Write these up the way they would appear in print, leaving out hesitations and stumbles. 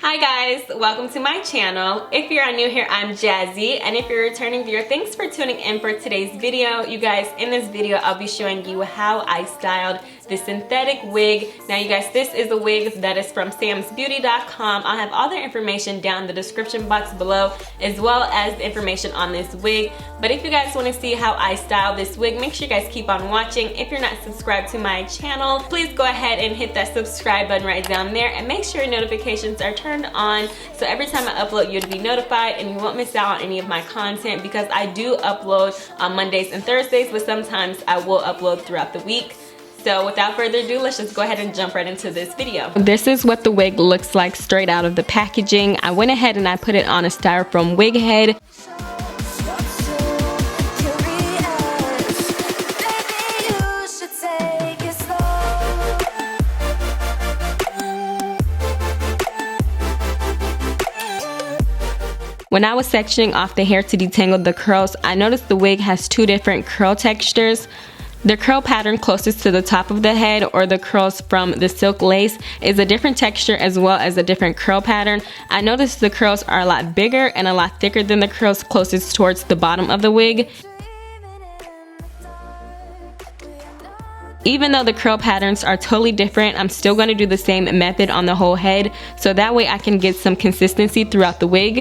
Hi guys, welcome to my channel. If you're new here, I'm Jazzy, and if you're a returning viewer, thanks for tuning in for today's video. You guys, in this video, I'll be showing you how I styled this synthetic wig. Now you guys, this is a wig that is from SAMSBEAUTY.com. I'll have all their information down in the description box below, as well as the information on this wig. But if you guys want to see how I style this wig, make sure you guys keep on watching. If you're not subscribed to my channel, please go ahead and hit that subscribe button right down there, and make sure your notifications are turned on so every time I upload you'll be notified and you won't miss out on any of my content, because I do upload on Mondays and Thursdays, but sometimes I will upload throughout the week. So without further ado, let's just go ahead and jump right into this video. This is what the wig looks like straight out of the packaging. I went ahead and I put it on a styrofoam wig head. When I was sectioning off the hair to detangle the curls, I noticed the wig has two different curl textures. The curl pattern closest to the top of the head, or the curls from the silk lace, is a different texture as well as a different curl pattern. I noticed the curls are a lot bigger and a lot thicker than the curls closest towards the bottom of the wig. Even though the curl patterns are totally different, I'm still going to do the same method on the whole head, so that way I can get some consistency throughout the wig.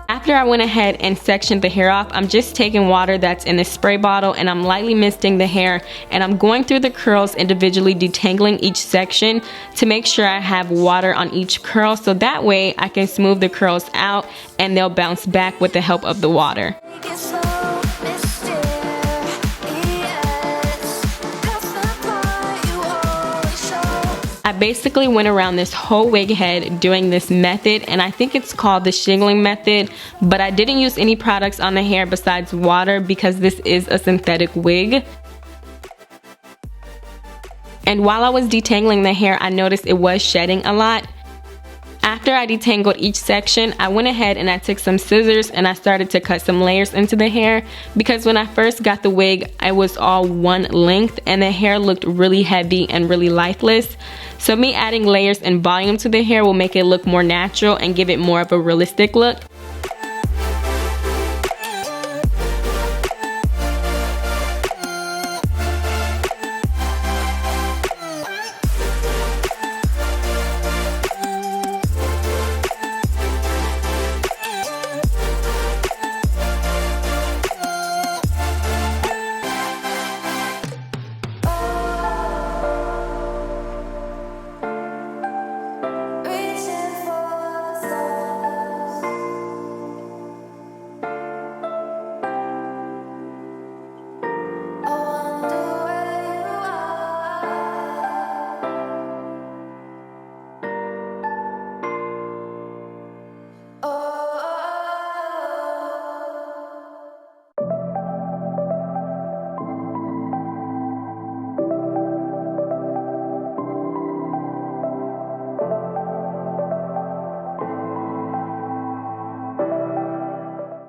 After I went ahead and sectioned the hair off, I'm just taking water that's in the spray bottle and I'm lightly misting the hair, and I'm going through the curls individually, detangling each section to make sure I have water on each curl, so that way I can smooth the curls out and they'll bounce back with the help of the water. I basically went around this whole wig head doing this method, and I think it's called the shingling method, but I didn't use any products on the hair besides water because this is a synthetic wig. And while I was detangling the hair, I noticed it was shedding a lot. After I detangled each section, I went ahead and I took some scissors and I started to cut some layers into the hair, because when I first got the wig, it was all one length and the hair looked really heavy and really lifeless. So me adding layers and volume to the hair will make it look more natural and give it more of a realistic look.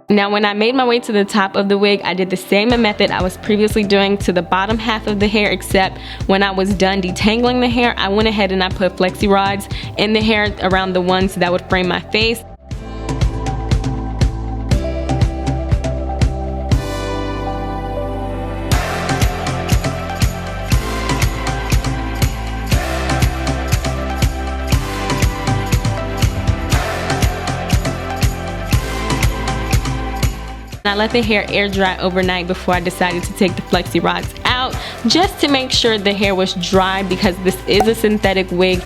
Now when I made my way to the top of the wig, I did the same method I was previously doing to the bottom half of the hair, except when I was done detangling the hair, I went ahead and I put flexi rods in the hair around the ones that would frame my face. I let the hair air dry overnight before I decided to take the flexi rods out, just to make sure the hair was dry, because this is a synthetic wig.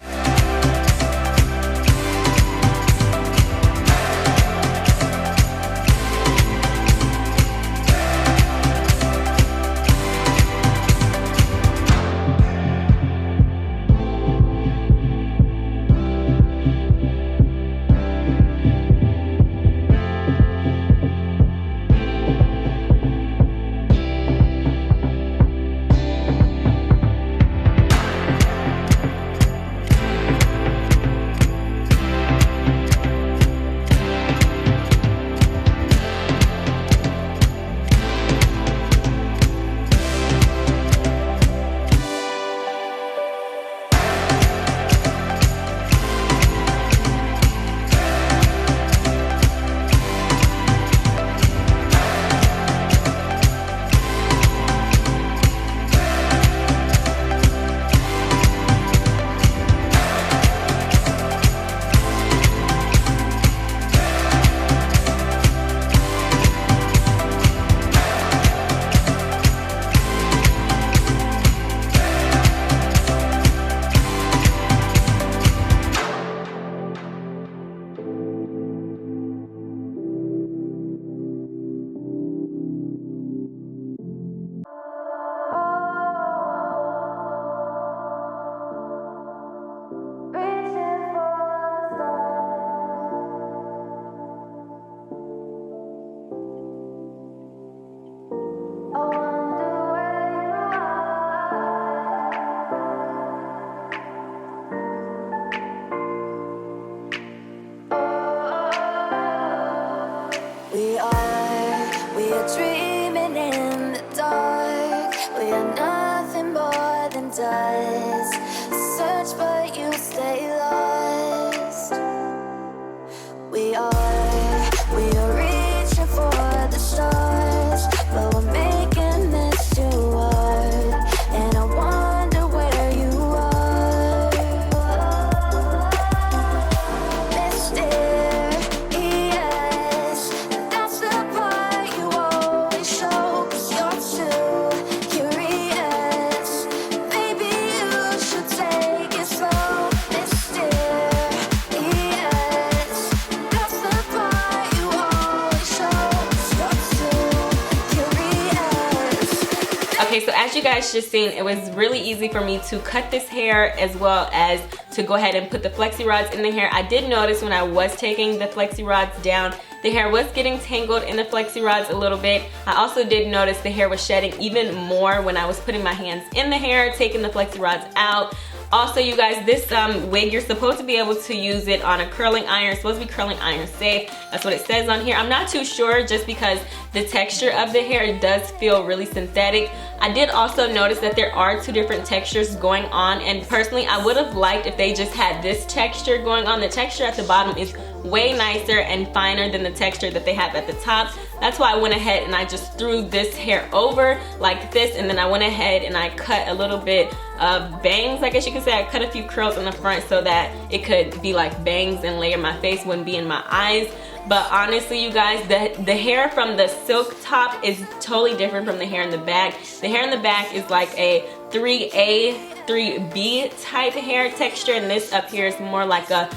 as you guys just seen, it was really easy for me to cut this hair as well as to go ahead and put the flexi rods in the hair. I did notice when I was taking the flexi rods down, the hair was getting tangled in the flexi rods a little bit. I also did notice the hair was shedding even more when I was putting my hands in the hair, taking the flexi rods out. Also, you guys, this wig, you're supposed to be able to use it on a curling iron. It's supposed to be curling iron safe. That's what it says on here. I'm not too sure just because the texture of the hair does feel really synthetic. I did also notice that there are two different textures going on, and personally, I would have liked if they just had this texture going on. The texture at the bottom is way nicer and finer than the texture that they have at the top. That's why I went ahead and I just threw this hair over like this, and then I went ahead and I cut a little bit of bangs, I guess you could say. I cut a few curls in the front so that it could be like bangs and layer my face, wouldn't be in my eyes. But honestly, you guys, the hair from the silk top is totally different from the hair in the back. The hair in the back is like a 3A, 3B type hair texture, and this up here is more like a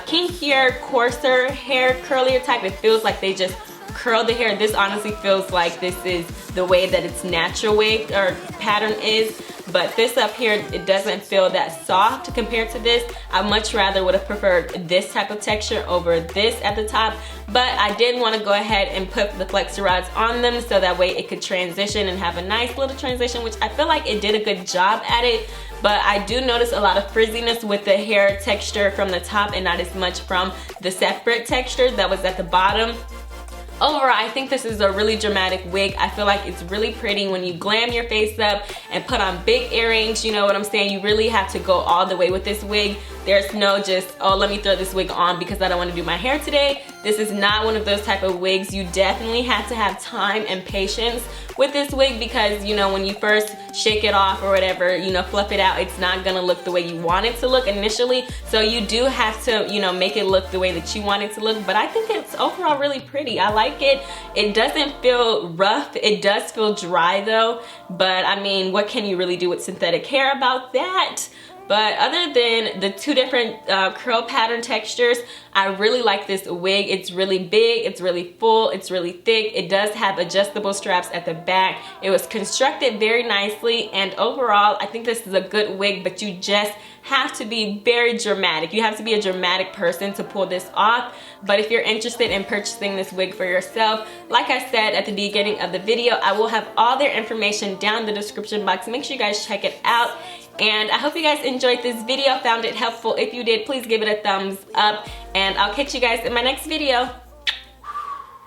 kinkier, coarser hair, curlier type. It feels like they just curl the hair. This honestly feels like this is the way that its natural wig or pattern is. But this up here, it doesn't feel that soft compared to this. I much rather would have preferred this type of texture over this at the top. But I did want to go ahead and put the flexi rods on them so that way it could transition and have a nice little transition, which I feel like it did a good job at it. But I do notice a lot of frizziness with the hair texture from the top and not as much from the separate texture that was at the bottom. Overall, I think this is a really dramatic wig. I feel like it's really pretty when you glam your face up and put on big earrings, you know what I'm saying? You really have to go all the way with this wig. There's no just, oh, let me throw this wig on because I don't want to do my hair today. This is not one of those type of wigs. You definitely have to have time and patience with this wig because, you know, when you first shake it off or whatever, you know, fluff it out, it's not gonna look the way you want it to look initially. So you do have to, you know, make it look the way that you want it to look. But I think it's overall really pretty. I like it. It doesn't feel rough. It does feel dry though. But I mean, what can you really do with synthetic hair about that? But other than the two different curl pattern textures, I really like this wig. It's really big, it's really full, it's really thick. It does have adjustable straps at the back. It was constructed very nicely, and overall, I think this is a good wig, but you just have to be very dramatic. You have to be a dramatic person to pull this off. But if you're interested in purchasing this wig for yourself, like I said at the beginning of the video, I will have all their information down in the description box. Make sure you guys check it out. And I hope you guys enjoyed this video, found it helpful. If you did, please give it a thumbs up, and I'll catch you guys in my next video.